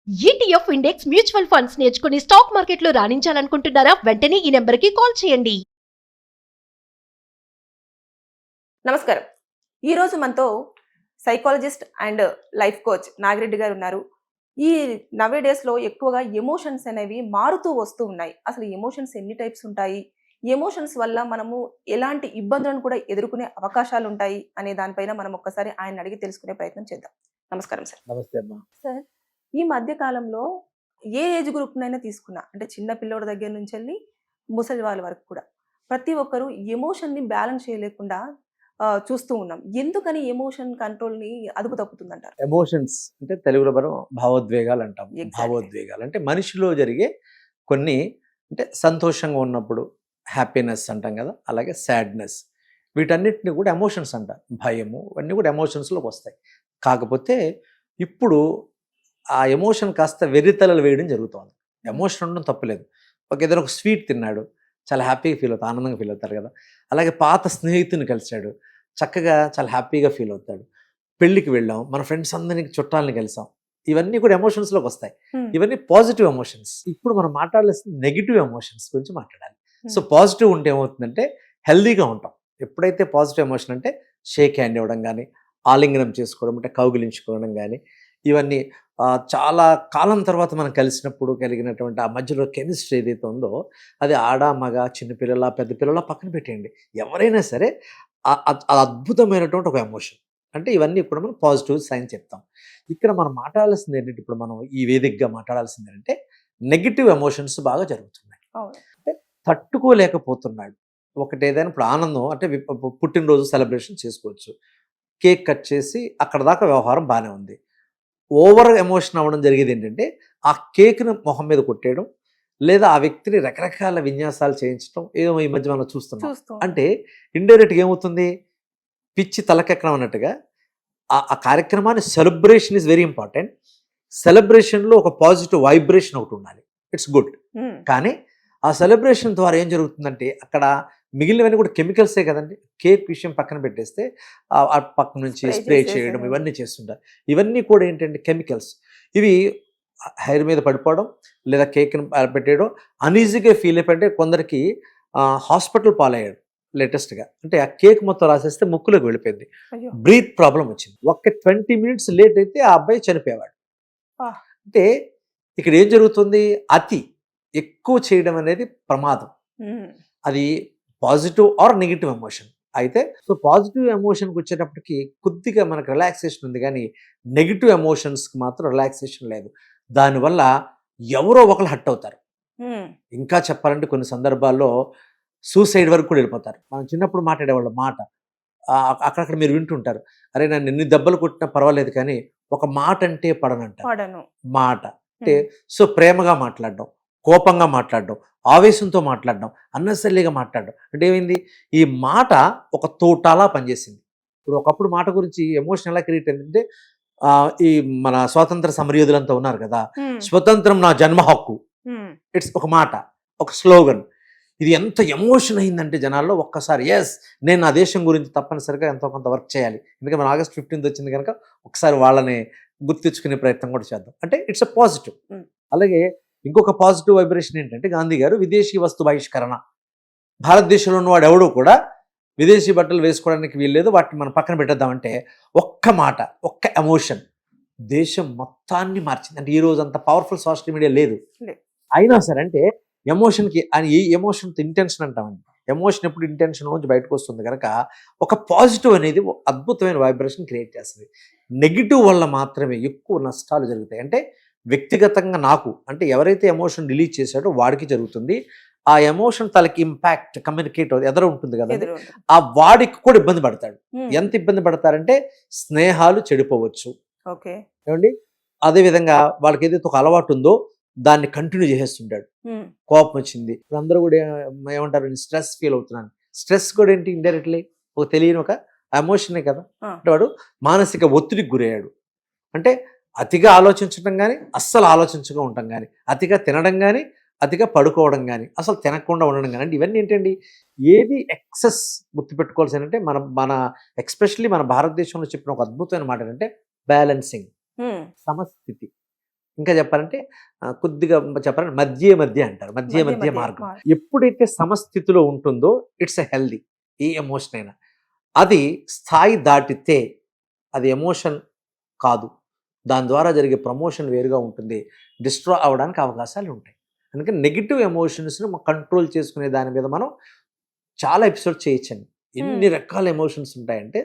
ETF index mutual funds నేర్చుకుని stock మార్కెట్లో రాణించాలనుకుంటున్నారా? వెంటనే ఈ నెంబర్కి కాల్ చేయండి. నమస్కారం. ఈరోజు మనతో psychologist and life coach Nagireddy గారు ఉన్నారు. ఈ నవే డేస్లో ఎక్కువగా ఎమోషన్స్ అనేవి మారుతూ వస్తూ ఉన్నాయి. అసలు ఎమోషన్స్ ఎన్ని టైప్స్ ఉంటాయి, ఎమోషన్స్ వల్ల మనము ఎలాంటి ఇబ్బందులను కూడా ఎదుర్కొనే అవకాశాలు ఉంటాయి అనే దానిపైన మనం ఒక్కసారి ఆయన అడిగి తెలుసుకునే ప్రయత్నం చేద్దాం. నమస్కారం సార్. నమస్తే అమ్మా. సార్, ఈ మధ్య కాలంలో ఏ ఏజ్ గ్రూప్నైనా తీసుకున్నా, అంటే చిన్న పిల్లోడి దగ్గర నుంచి వెళ్ళి ముసలి వాళ్ళ వరకు కూడా ప్రతి ఒక్కరు ఎమోషన్ని బ్యాలెన్స్ చేయలేకుండా చూస్తూ ఉన్నాం. ఎందుకని ఎమోషన్ కంట్రోల్ని అదుపు తప్పుతుందంటారు? ఎమోషన్స్ అంటే తెలుగులో మనం భావోద్వేగాలు అంటాం. Exactly. భావోద్వేగాలు అంటే మనిషిలో జరిగే కొన్ని, అంటే సంతోషంగా ఉన్నప్పుడు హ్యాపీనెస్ అంటాం కదా, అలాగే సాడ్నెస్, వీటన్నిటిని కూడా ఎమోషన్స్ అంటారు. భయము ఇవన్నీ కూడా ఎమోషన్స్లోకి వస్తాయి. కాకపోతే ఇప్పుడు ఆ ఎమోషన్ కాస్త వెర్రితలలు వేయడం జరుగుతుంది. ఎమోషన్ ఉండడం తప్పులేదు. ఏదైనా ఒక స్వీట్ తిన్నాడు, చాలా హ్యాపీగా ఫీల్ అవుతాడు, ఆనందంగా ఫీల్ అవుతారు కదా. అలాగే పాత స్నేహితుని కలిశాడు, చక్కగా చాలా హ్యాపీగా ఫీల్ అవుతాడు. పెళ్ళికి వెళ్ళాం, మన ఫ్రెండ్స్ అందరికి చుట్టాలని కలిసాం, ఇవన్నీ కూడా ఎమోషన్స్లోకి వస్తాయి. ఇవన్నీ పాజిటివ్ ఎమోషన్స్. ఇప్పుడు మనం మాట్లాడాల్సిన నెగిటివ్ ఎమోషన్స్ గురించి మాట్లాడాలి. సో పాజిటివ్ ఉంటే ఏమవుతుందంటే హెల్దీగా ఉంటాం. ఎప్పుడైతే పాజిటివ్ ఎమోషన్ అంటే షేక్ హ్యాండ్ ఇవ్వడం కానీ, ఆలింగనం చేసుకోవడం అంటే కౌగిలించుకోవడం కానీ, ఇవన్నీ చాలా కాలం తర్వాత మనం కలిసినప్పుడు కలిగినటువంటి ఆ మధ్యలో కెమిస్ట్రీ ఏదైతే ఉందో, అది ఆడ మగ చిన్నపిల్లల పెద్ద పిల్లల పక్కన పెట్టేయండి, ఎవరైనా సరే అద్భుతమైనటువంటి ఒక ఎమోషన్. అంటే ఇవన్నీ కూడా మనం పాజిటివ్ సైన్ చెప్తాం. ఇక్కడ మనం మాట్లాడాల్సింది ఏంటంటే, ఇప్పుడు మనం ఈ వేదికగా మాట్లాడాల్సింది ఏంటంటే నెగిటివ్ ఎమోషన్స్ బాగా జరుగుతున్నాయి. అంటే తట్టుకోలేకపోతున్నాడు. ఒకటి ఏదైనా ఇప్పుడు ఆనందం అంటే పుట్టినరోజు సెలబ్రేషన్ చేసుకోవచ్చు, కేక్ కట్ చేసి అక్కడ దాకా వ్యవహారం బాగానే ఉంది. ఓవర్ ఎమోషన్ అవ్వడం జరిగేది ఏంటంటే ఆ కేక్ను మొహం మీద కొట్టేయడం, లేదా ఆ వ్యక్తిని రకరకాల విన్యాసాలు చేయించడం, ఏదో ఈ మధ్య మనం చూస్తున్నాం. అంటే ఇండైరెక్ట్గా ఏమవుతుంది, పిచ్చి తలకెక్కడం అన్నట్టుగా ఆ కార్యక్రమాన్ని సెలబ్రేషన్ ఈజ్ వెరీ ఇంపార్టెంట్. సెలబ్రేషన్లో ఒక పాజిటివ్ వైబ్రేషన్ ఒకటి ఉండాలి, ఇట్స్ గుడ్. కానీ ఆ సెలబ్రేషన్ ద్వారా ఏం జరుగుతుందంటే అక్కడ మిగిలినవన్నీ కూడా కెమికల్సే కదండి. కేక్ విషయం పక్కన పెట్టేస్తే ఆ పక్క నుంచి స్ప్రే చేయడం ఇవన్నీ చేస్తుంటారు. ఇవన్నీ కూడా ఏంటంటే కెమికల్స్. ఇవి హెయిర్ మీద పడిపోవడం, లేదా కేక్ని పెట్టేయడం, అనీజీగా ఫీల్ అయిపోయింటే కొందరికి హాస్పిటల్ పాలయ్యాడు లేటెస్ట్గా. అంటే ఆ కేక్ మొత్తం రాసేస్తే ముక్కులోకి వెళ్ళిపోయింది, బ్రీత్ ప్రాబ్లం వచ్చింది. ఒక్క 20 minutes లేట్ అయితే ఆ అబ్బాయి చనిపోయేవాడు. అంటే ఇక్కడ ఏం జరుగుతుంది, అతి ఎక్కువ చేయడం అనేది ప్రమాదం. అది పాజిటివ్ ఆర్ నెగిటివ్ ఎమోషన్ అయితే. సో పాజిటివ్ ఎమోషన్కి వచ్చేటప్పటికి కొద్దిగా మనకు రిలాక్సేషన్ ఉంది, కానీ నెగిటివ్ ఎమోషన్స్కి మాత్రం రిలాక్సేషన్ లేదు. దానివల్ల ఎవరో ఒకరు హట్ అవుతారు. ఇంకా చెప్పాలంటే కొన్ని సందర్భాల్లో సూసైడ్ వరకు కూడా వెళ్ళిపోతారు. మనం చిన్నప్పుడు మాట్లాడేవాళ్ళ మాట అక్కడక్కడ మీరు వింటుంటారు, అరే నన్ను ఎన్ని దెబ్బలు కొట్టినా పర్వాలేదు కానీ ఒక మాట అంటే పడను మాట అంటే. సో ప్రేమగా మాట్లాడడం, కోపంగా మాట్లాడడం, ఆవేశంతో మాట్లాడడం, అన్నెసరీగా మాట్లాడడం అంటే ఏమైంది, ఈ మాట ఒక తోటాలా పనిచేసింది. ఇప్పుడు ఒకప్పుడు మాట గురించి ఎమోషన్ ఎలా క్రియేట్ అయిందంటే, ఈ మన స్వాతంత్ర సమరయోధులంతా ఉన్నారు కదా, స్వతంత్రం నా జన్మ హక్కు, ఇట్స్ ఒక మాట, ఒక స్లోగన్. ఇది ఎంత ఎమోషన్ అయిందంటే జనాల్లో, ఒక్కసారి ఎస్ నేను నా దేశం గురించి తప్పనిసరిగా ఎంతో కొంత వర్క్ చేయాలి, ఎందుకంటే మన August 15th వచ్చింది కనుక ఒకసారి వాళ్ళని గుర్తించుకునే ప్రయత్నం కూడా చేద్దాం అంటే ఇట్స్ అ పాజిటివ్. అలాగే ఇంకొక పాజిటివ్ వైబ్రేషన్ ఏంటంటే, గాంధీ గారు విదేశీ వస్తు బహిష్కరణ. భారతదేశంలో ఉన్నవాడు ఎవడూ కూడా విదేశీ బట్టలు వేసుకోవడానికి వీల్లేదు, వాటిని మనం పక్కన పెట్టేద్దామంటే ఒక్క మాట, ఒక్క ఎమోషన్ దేశం మొత్తాన్ని మార్చింది. అంటే ఈ రోజు అంత పవర్ఫుల్ సోషల్ మీడియా లేదు, అయినా సరే అంటే ఎమోషన్కి అని ఈ ఎమోషన్ ఇంటెన్షన్ అంటామండి. ఎమోషన్ ఎప్పుడు ఇంటెన్షన్ నుంచి బయటకు వస్తుంది కనుక ఒక పాజిటివ్ అనేది అద్భుతమైన వైబ్రేషన్ క్రియేట్ చేస్తుంది. నెగిటివ్ వల్ల మాత్రమే ఎక్కువ నష్టాలు జరుగుతాయి. అంటే వ్యక్తిగతంగా నాకు అంటే ఎవరైతే ఎమోషన్ రిలీజ్ చేశాడో వాడికి జరుగుతుంది. ఆ ఎమోషన్ తనకి ఇంపాక్ట్ కమ్యూనికేట్ ఎదురు ఉంటుంది కదా, ఆ వాడికి కూడా ఇబ్బంది పడతాడు. ఎంత ఇబ్బంది పడతారంటే స్నేహాలు చెడిపోవచ్చు. ఏమండి, అదేవిధంగా వాళ్ళకి ఏదైతే ఒక అలవాటు ఉందో దాన్ని కంటిన్యూ చేసేస్తుంటాడు. కోపం వచ్చింది, ఇప్పుడు అందరూ కూడా ఏమంటారు, స్ట్రెస్ ఫీల్ అవుతున్నాను. స్ట్రెస్ కూడా ఏంటి, ఇండైరెక్ట్లీ ఒక తెలియని ఒక ఎమోషనే కదా. అంటే వాడు మానసిక ఒత్తిడికి గురయ్యాడు. అంటే అతిగా ఆలోచించడం కానీ, అస్సలు ఆలోచించగా ఉండటం కానీ, అతిగా తినడం కానీ, అతిగా పడుకోవడం కానీ, అసలు తినకుండా ఉండడం కానీ, అంటే ఇవన్నీ ఏంటండి, ఏది ఎక్సెస్ గుర్తుపెట్టుకోవాల్సి అంటే మన ఎక్స్పెషల్లీ మన భారతదేశంలో చెప్పిన ఒక అద్భుతమైన మాట ఏంటంటే బ్యాలెన్సింగ్, సమస్థితి. ఇంకా చెప్పాలంటే కొద్దిగా చెప్పాలంటే మధ్య మధ్య అంటారు, మధ్య మధ్య మార్గం. ఎప్పుడైతే సమస్థితిలో ఉంటుందో it's a healthy, A emotion అయినా. అది స్థాయి దాటితే అది ఎమోషన్ కాదు, దాని ద్వారా జరిగే ప్రమోషన్ వేరుగా ఉంటుంది, డిస్ట్రాయ్ అవ్వడానికి అవకాశాలు ఉంటాయి. అందుకని నెగిటివ్ ఎమోషన్స్ని మనం కంట్రోల్ చేసుకునే దాని మీద మనం చాలా ఎపిసోడ్ చేయొచ్చండి. ఎన్ని రకాల ఎమోషన్స్ ఉంటాయంటే,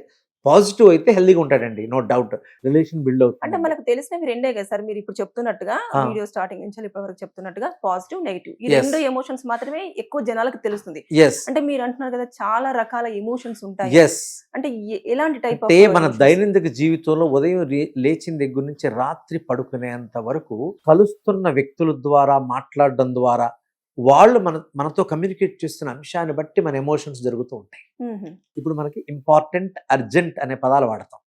పాజిటివ్ అయితే హెల్దీగా ఉంటాడండి, నో డౌట్, రిలేషన్ బిల్డ్ అంటే అవుతుంది. మనకు తెలిసినవి రెండే కదా సార్, మీరు ఇప్పుడు చెప్తున్నట్టుగా ఆ. వీడియో స్టార్టింగ్ నుంచి ఇప్పటి వరకు చెప్తున్నట్టుగా పాజిటివ్ నెగిటివ్ ఈ Yes. రెండు ఎమోషన్స్ మాత్రమే ఎక్కువ జనాలకు తెలుస్తుంది. ఎస్ అంటే మీరు అంటున్నారు కదా చాలా రకాల ఎమోషన్స్ ఉంటాయి, ఎస్ అంటే ఎలాంటి టైప్ అంటే మన దైనందిక జీవితంలో ఉదయం లేచిన దగ్గర నుంచి రాత్రి పడుకునేంత వరకు కలుస్తున్న వ్యక్తుల ద్వారా, మాట్లాడడం ద్వారా, వాళ్ళు మనతో కమ్యూనికేట్ చేస్తున్న అంశాన్ని బట్టి మన ఎమోషన్స్ జరుగుతూ ఉంటాయి. ఇప్పుడు మనకి ఇంపార్టెంట్, అర్జెంట్ అనే పదాలు వాడతాం.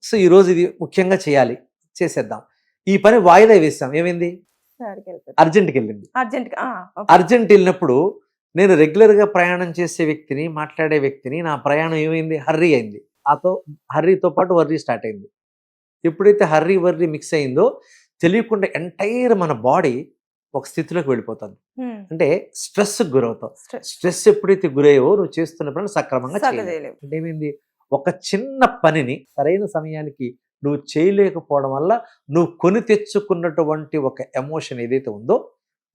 సో ఈ రోజు ఇది ముఖ్యంగా చేయాలి, చేసేద్దాం. ఈ పని వాయిదా వేస్తాం, ఏమైంది? అర్జెంట్కి వెళ్ళింది. అర్జెంట్ వెళ్ళినప్పుడు నేను రెగ్యులర్గా ప్రయాణం చేసే వ్యక్తిని, మాట్లాడే వ్యక్తిని, నా ప్రయాణం ఏమైంది? హర్రీ అయింది. హర్రీతో పాటు వర్రీ స్టార్ట్ అయింది. ఎప్పుడైతే హర్రీ వర్రీ మిక్స్ అయిందో తెలియకుండా ఎంటైర్ మన బాడీ ఒక స్థితిలోకి వెళ్ళిపోతుంది. అంటే స్ట్రెస్ గురవుతావు. స్ట్రెస్ ఎప్పుడైతే గురయ్యో నువ్వు చేస్తున్న పని సక్రమంగా చేయలేవు. అంటే ఏమైంది? ఒక చిన్న పనిని సరైన సమయానికి నువ్వు చేయలేకపోవడం వల్ల నువ్వు కొని తెచ్చుకున్నటువంటి ఒక ఎమోషన్ ఏదైతే ఉందో,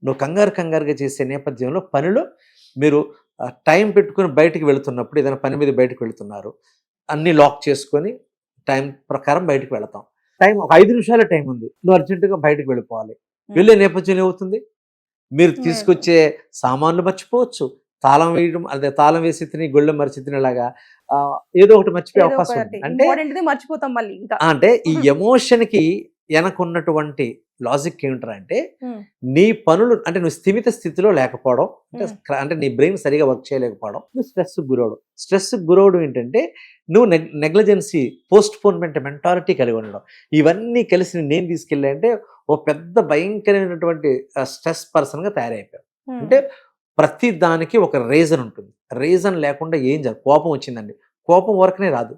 నువ్వు కంగారుగా చేసే నేపథ్యంలో పనిలో మీరు టైం పెట్టుకుని బయటికి వెళుతున్నప్పుడు, ఏదైనా పని మీద బయటకు వెళుతున్నారు, అన్ని లాక్ చేసుకొని టైం ప్రకారం బయటకు వెళతాం. టైం ఒక 5 నిమిషాల టైం ఉంది, నువ్వు అర్జెంటుగా బయటకు వెళ్ళిపోవాలి. వెళ్ళే నేపథ్యం ఏమవుతుంది? మీరు తీసుకొచ్చే సామాన్లు మర్చిపోవచ్చు, తాళం వేయడం, అదే తాళం వేసి తిని గొళ్ళెం మరిచి తినేలాగా ఏదో ఒకటి మర్చిపోయే అవకాశం ఉంది. అంటే మర్చిపోతాం మళ్ళీ. అంటే ఈ ఎమోషన్ కి వెనకున్నటువంటి లాజిక్ ఏమిటంటే, నీ పనులు అంటే నువ్వు స్థిమిత స్థితిలో లేకపోవడం, అంటే నీ బ్రెయిన్ సరిగా వర్క్ చేయలేకపోవడం, నువ్వు స్ట్రెస్ గురవడం ఏంటంటే నువ్వు నెగ్లిజెన్సీ, పోస్ట్ పోన్మెంట్ మెంటాలిటీ కలిగి ఉండడం. ఇవన్నీ కలిసి నేను తీసుకెళ్ళాయంటే ఓ పెద్ద భయంకరమైనటువంటి స్ట్రెస్ పర్సన్గా తయారైపోయావు. అంటే ప్రతి దానికి ఒక రీజన్ ఉంటుంది. రీజన్ లేకుండా ఏం జరగదు. కోపం వచ్చిందండి, కోపం వరకునే రాదు,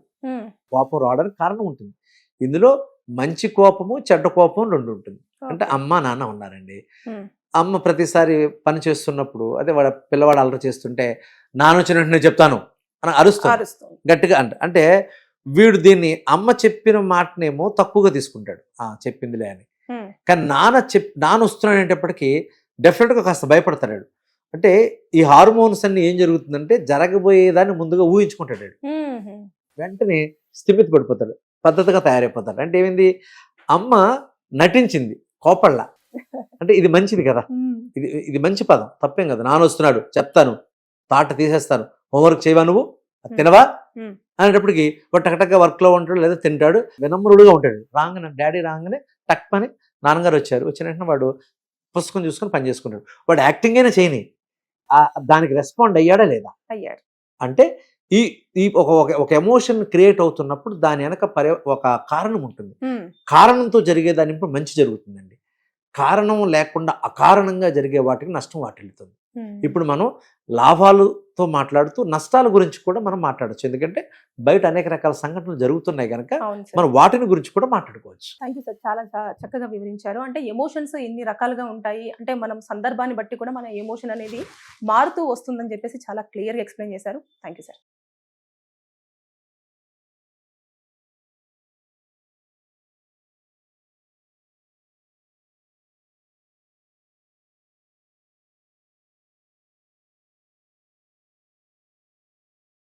కోపం రావడానికి కారణం ఉంటుంది. ఇందులో మంచి కోపము, చెడ్డ కోపం రెండు ఉంటుంది. అంటే అమ్మ నాన్న ఉన్నారండి, అమ్మ ప్రతిసారి పని చేస్తున్నప్పుడు, అదే వాడు పిల్లవాడు అల్లరి చేస్తుంటే, నాన్న వచ్చినట్టు నేను చెప్తాను అని అరుస్తాను గట్టిగా. అంటే వీడు దీన్ని అమ్మ చెప్పిన మాటనేమో తక్కువగా తీసుకుంటాడు, చెప్పిందిలే అని. కానీ నాన్న వస్తున్నాడు అనేటప్పటికీ డెఫినెట్గా కాస్త భయపడతాడు. అంటే ఈ హార్మోన్స్ అన్ని ఏం జరుగుతుందంటే జరగబోయేదాన్ని ముందుగా ఊహించుకుంటాడు, వెంటనే స్థిమిత పడిపోతాడు, పద్ధతిగా తయారైపోతాడు. అంటే ఏమైంది? అమ్మ నటించింది కోపళ్ళ, అంటే ఇది మంచిది కదా, ఇది మంచి పదం, తప్పేం కదా. నాన్న వస్తున్నాడు చెప్తాను, తాట తీసేస్తాను, హోంవర్క్ చేయవా, నువ్వు తినవా అనేటప్పటికి వాడు టకటక్గా వర్క్లో ఉంటాడు, లేదా తింటాడు, వినమ్రుడుగా ఉంటాడు. రాగానే డాడీ రాగానే టక్ పని నాన్నగారు వచ్చిన వెంటనే వాడు పుస్తకం చూసుకొని పని చేసుకుంటాడు. వాడు యాక్టింగ్ అయినా చేయని, దానికి రెస్పాండ్ అయ్యాడా లేదా? అయ్యాడు. అంటే ఈ ఒక ఎమోషన్ క్రియేట్ అవుతున్నప్పుడు దాని వెనక ఒక కారణం ఉంటుంది. కారణంతో జరిగేదాని ఇప్పుడు మంచి జరుగుతుందండి. కారణం లేకుండా అకారణంగా జరిగే వాటికి నష్టం వాటిల్లుతుంది. ఇప్పుడు మనం లాభాలతో మాట్లాడుతూ నష్టాల గురించి కూడా మనం మాట్లాడచ్చు, ఎందుకంటే బయట అనేక రకాల సంఘటనలు జరుగుతున్నాయి కనుక మనం వాటిని గురించి కూడా మాట్లాడుకోవచ్చు. థ్యాంక్ యూ సార్, చాలా చక్కగా వివరించారు. అంటే ఎమోషన్స్ ఎన్ని రకాలుగా ఉంటాయి, అంటే మనం సందర్భాన్ని బట్టి కూడా మన ఎమోషన్ అనేది మారుతూ వస్తుందని చెప్పేసి చాలా క్లియర్గా ఎక్స్ప్లెయిన్ చేశారు. Thank you sir.